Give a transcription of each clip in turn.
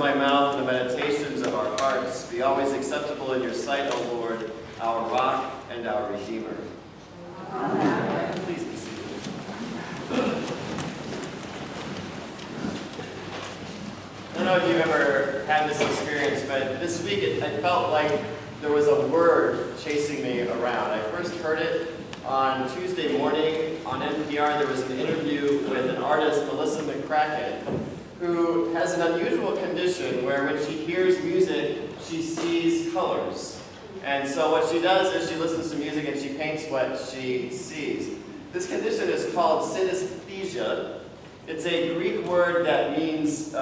my mouth and the meditations of our hearts be always acceptable in your sight, O Lord, our rock and our Redeemer. Amen. Please be seated. I don't know if you've ever had this experience, but this week I felt like there was a word chasing me around. I first heard it on Tuesday morning on NPR. There was an interview with an artist, Melissa McCracken, who has an unusual condition where when she hears music, she sees colors. And so what she does is she listens to music and she paints what she sees. This condition is called synesthesia. It's a Greek word that means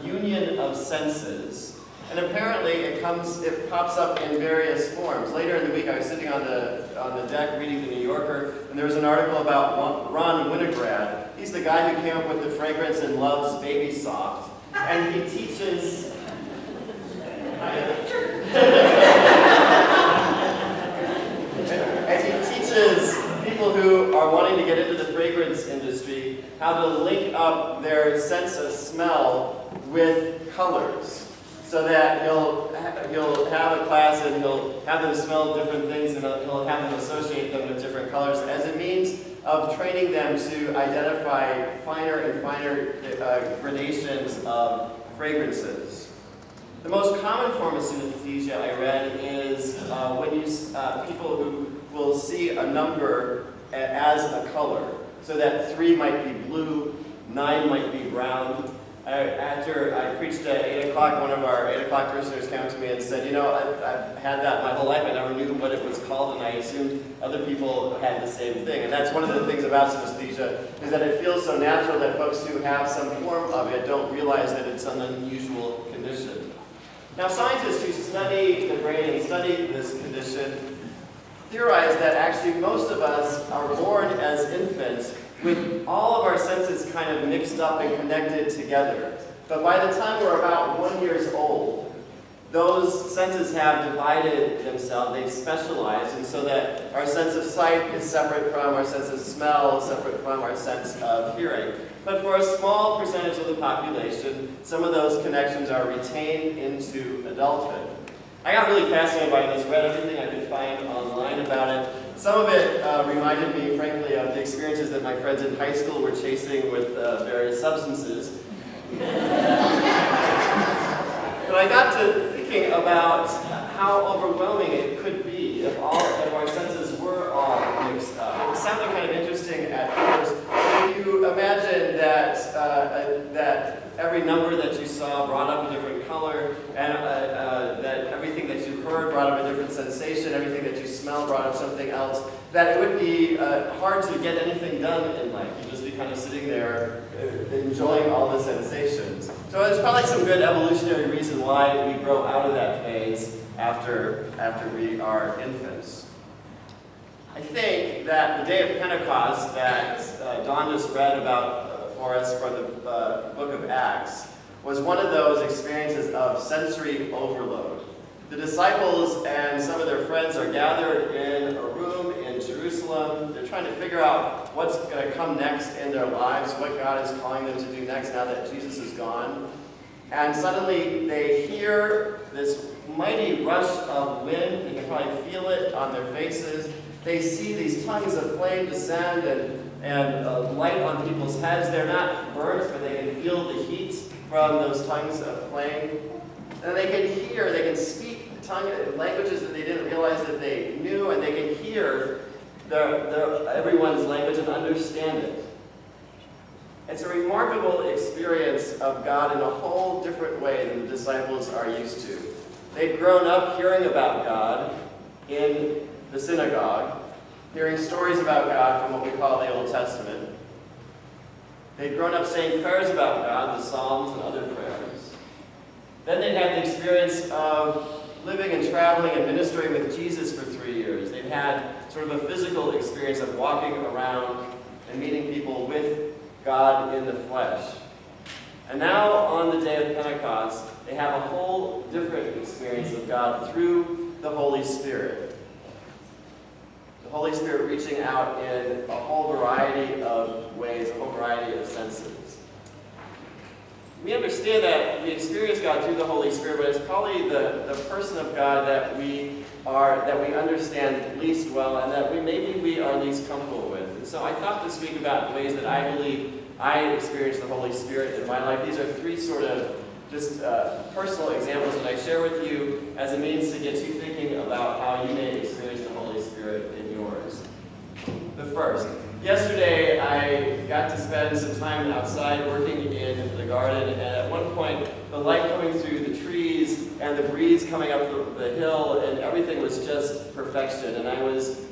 union of senses. And apparently it pops up in various forms. Later in the week I was sitting on the deck reading The New Yorker, and there was an article about Ron Winograd. He's the guy who came up with the fragrance and loves Baby Soft. And he teaches... and he teaches people who are wanting to get into the fragrance industry how to link up their sense of smell with colors. So that he'll have a class and he'll have them smell different things and he'll have them associate them with different colors as a means of training them to identify finer and finer gradations of fragrances. The most common form of synesthesia I read is when people who will see a number as a color. So that 3 might be blue, 9 might be brown. After I preached at 8 o'clock, one of our 8 o'clock parishioners came to me and said, you know, I've had that my whole life. I never knew what it was called, and I assumed other people had the same thing. And that's one of the things about synesthesia, is that it feels so natural that folks who have some form of it don't realize that it's an unusual condition. Now, scientists who study the brain and study this condition theorize that actually most of us are born as infants with all of our senses kind of mixed up and connected together. But by the time we're about 1 year old, those senses have divided themselves, they've specialized, and so that our sense of sight is separate from our sense of smell, separate from our sense of hearing. But for a small percentage of the population, some of those connections are retained into adulthood. I got really fascinated by this, read everything I could find online about it. Some of it reminded me, frankly, of the experiences that my friends in high school were chasing with various substances. But I got to thinking about how overwhelming it could be if all of our senses were all mixed up. It sounded kind of interesting at first. If you imagine that every number that you saw brought up a different color, and that everything that you heard brought up a different sensation, everything that you smelled brought up something else, that it would be hard to get anything done in life. You'd just be kind of sitting there enjoying all the sensations. So there's probably some good evolutionary reason why we grow out of that phase after we are infants. I think that the day of Pentecost that Don just read about for us from the book of Acts was one of those experiences of sensory overload. The disciples and some of their friends are gathered in a room in Jerusalem. They're trying to figure out what's going to come next in their lives, what God is calling them to do next now that Jesus is gone. And suddenly they hear this mighty rush of wind. They can probably feel it on their faces. They see these tongues of flame descend and light on people's heads. They're not burnt, but they can feel the heat from those tongues of flame. And they can speak languages that they didn't realize that they knew, and they can hear everyone's language and understand it. It's a remarkable experience of God in a whole different way than the disciples are used to. They'd grown up hearing about God in the synagogue, hearing stories about God from what we call the Old Testament. They'd grown up saying prayers about God, the Psalms and other prayers. Then they'd had the experience of living and traveling and ministering with Jesus for 3 years. They'd had sort of a physical experience of walking around and meeting people with God in the flesh. And now, on the day of Pentecost, they have a whole different experience of God through the Holy Spirit. The Holy Spirit reaching out in a whole variety of ways, a whole variety of senses. we understand that we experience God through the Holy Spirit, but it's probably the person of God that we understand least well, and that maybe we are least comfortable with. And so I thought this week about ways that I believe I experience the Holy Spirit in my life. These are three sort of just personal examples that I share with you as a means to get you thinking about how you may experience the Holy Spirit in yours. The first, yesterday I got to spend some time outside working in the garden, and at one point the light coming through the trees and the breeze coming up the hill and everything was just perfection, and I was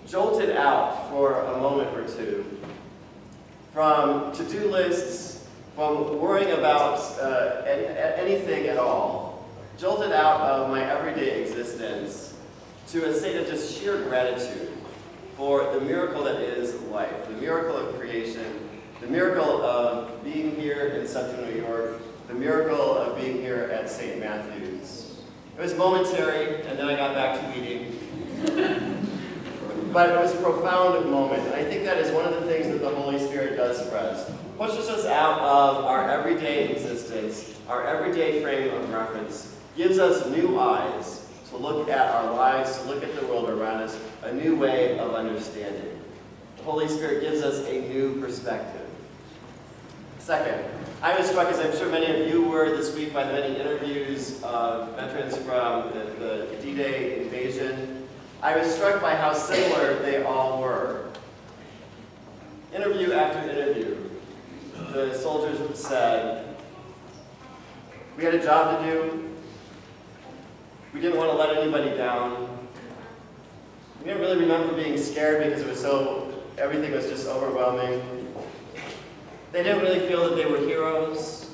jolted out for a moment or two from to-do lists, from worrying about anything at all, jolted out of my everyday existence to a state of just sheer gratitude for the miracle that is life, the miracle of creation, the miracle of being here in Central New York, the miracle of being here at St. Matthew's. It was momentary, and then I got back to eating. But it was a profound moment, and I think that is one of the things that the Holy Spirit does for us. Pushes us out of our everyday existence, our everyday frame of reference, gives us new eyes to look at our lives, to look at the world around us, a new way of understanding. The Holy Spirit gives us a new perspective. Second, I was struck, as I'm sure many of you were this week, by the many interviews of veterans from the D-Day invasion. I was struck by how similar they all were. Interview after interview, the soldiers said, we had a job to do. We didn't want to let anybody down. We didn't really remember being scared because everything was just overwhelming. They didn't really feel that they were heroes.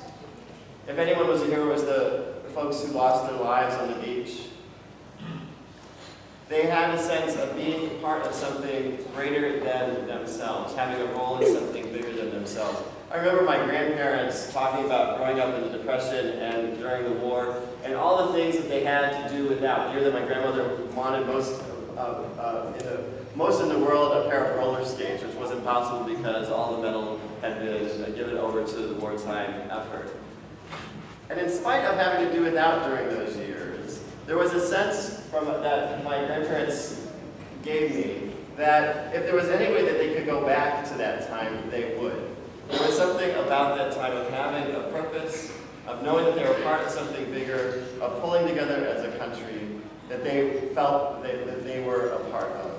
If anyone was a hero, it was the folks who lost their lives on the beach. They had a sense of being part of something greater than themselves, having a role in something bigger than themselves. I remember my grandparents talking about growing up in the Depression and during the war, and all the things that they had to do without. Here that my grandmother wanted most in the world a pair of roller skates, which wasn't possible because all the metal had been given over to the wartime effort. And in spite of having to do without during those years, there was a sense that my grandparents gave me that if there was any way that they could go back to that time, they would. There was something about that time of having a purpose, of knowing that they were part of something bigger, of pulling together as a country that they felt that they were a part of.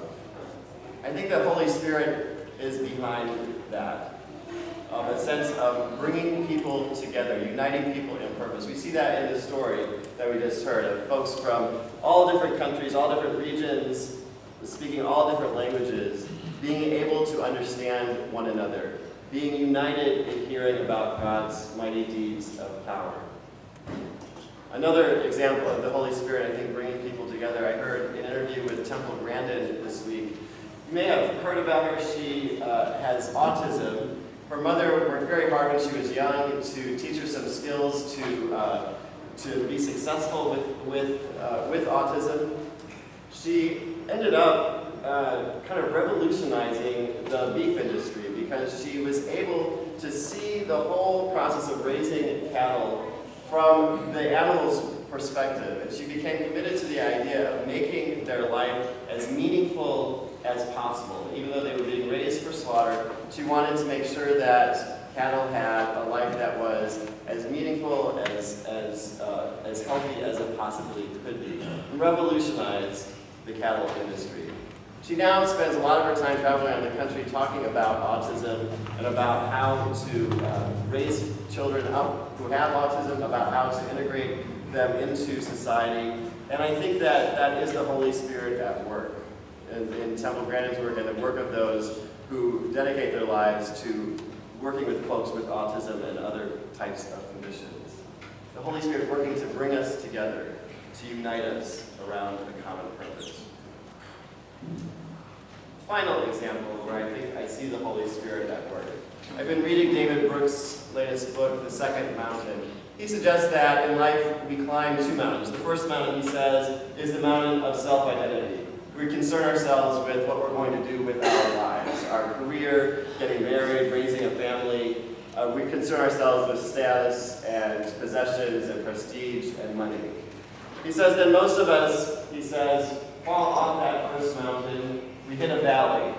I think the Holy Spirit is behind that. A sense of bringing people together, uniting people in purpose. We see that in the story that we just heard of folks from all different countries, all different regions, speaking all different languages, being able to understand one another, being united in hearing about God's mighty deeds of power. Another example of the Holy Spirit, I think, bringing people together, I heard an interview with Temple Grandin this week. You may have heard about her. She has autism. Her mother worked very hard when she was young to teach her some skills to be successful with autism. She ended up kind of revolutionizing the beef industry because she was able to see the whole process of raising cattle from the animal's perspective. And she became committed to the idea of making their life as meaningful as possible. Even though they were being raised for slaughter, she wanted to make sure that cattle had a life that was as meaningful, as healthy as it possibly could be. And revolutionized the cattle industry. She now spends a lot of her time traveling around the country talking about autism and about how to raise children up who have autism, about how to integrate them into society. And I think that is the Holy Spirit at work in Temple Grandin's work and the work of those who dedicate their lives to working with folks with autism and other types of conditions. The Holy Spirit working to bring us together, to unite us around a common purpose. Final example where I think I see the Holy Spirit at work. I've been reading David Brooks' latest book, The Second Mountain. He suggests that in life we climb two mountains. The first mountain, he says, is the mountain of self-identity. We concern ourselves with what we're going to do with our lives, our career, getting married, raising a family, we concern ourselves with status and possessions and prestige and money. He says that most of us, he says, fall off that first mountain, we hit a valley.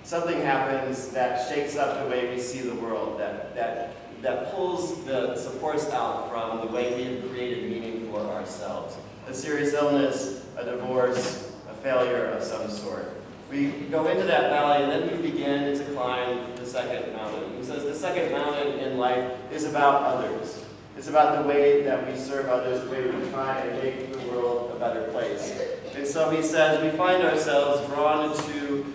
Something happens that shakes up the way we see the world, that pulls the supports out from the way we have created meaning for ourselves. A serious illness, a divorce, a failure of some sort. We go into that valley and then we begin to climb the second mountain. He says the second mountain in life is about others. It's about the way that we serve others, the way we try and make the world a better place. And so he says we find ourselves drawn to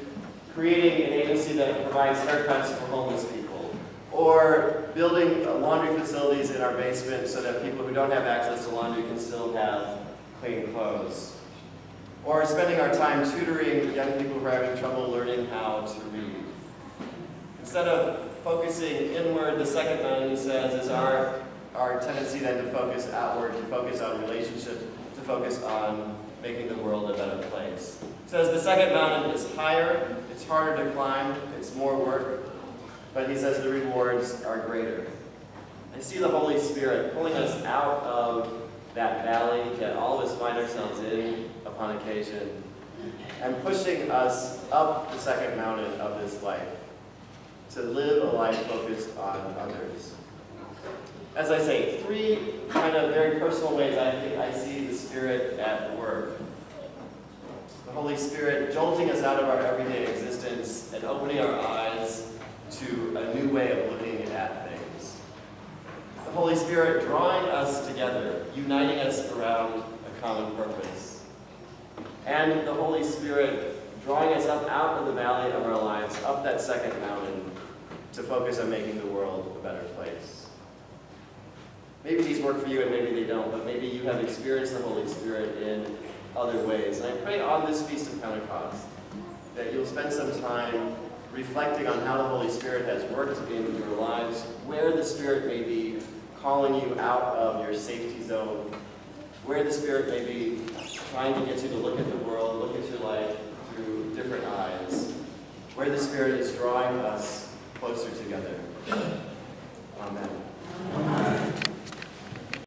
creating an agency that provides haircuts for homeless people, or building laundry facilities in our basement so that people who don't have access to laundry can still have clean clothes. Or spending our time tutoring young people who are having trouble learning how to read. Instead of focusing inward, the second mountain, he says, is our tendency then to focus outward, to focus on relationships, to focus on making the world a better place. He says the second mountain is higher, it's harder to climb, it's more work, but he says the rewards are greater. I see the Holy Spirit pulling us out of that valley that all of us find ourselves in upon occasion, and pushing us up the second mountain of this life, to live a life focused on others. As I say, three kind of very personal ways I think I see the Spirit at work. The Holy Spirit jolting us out of our everyday existence and opening our eyes to a new way of looking at things. The Holy Spirit drawing us together, uniting us around a common purpose. And the Holy Spirit drawing us up out of the valley of our lives, up that second mountain, to focus on making the world a better place. Maybe these work for you and maybe they don't, but maybe you have experienced the Holy Spirit in other ways. And I pray on this Feast of Pentecost that you'll spend some time reflecting on how the Holy Spirit has worked in your lives, where the Spirit may be calling you out of your safety zone, where the Spirit may be trying to get you to look at the world, look at your life through different eyes, where the Spirit is drawing us closer together. Amen.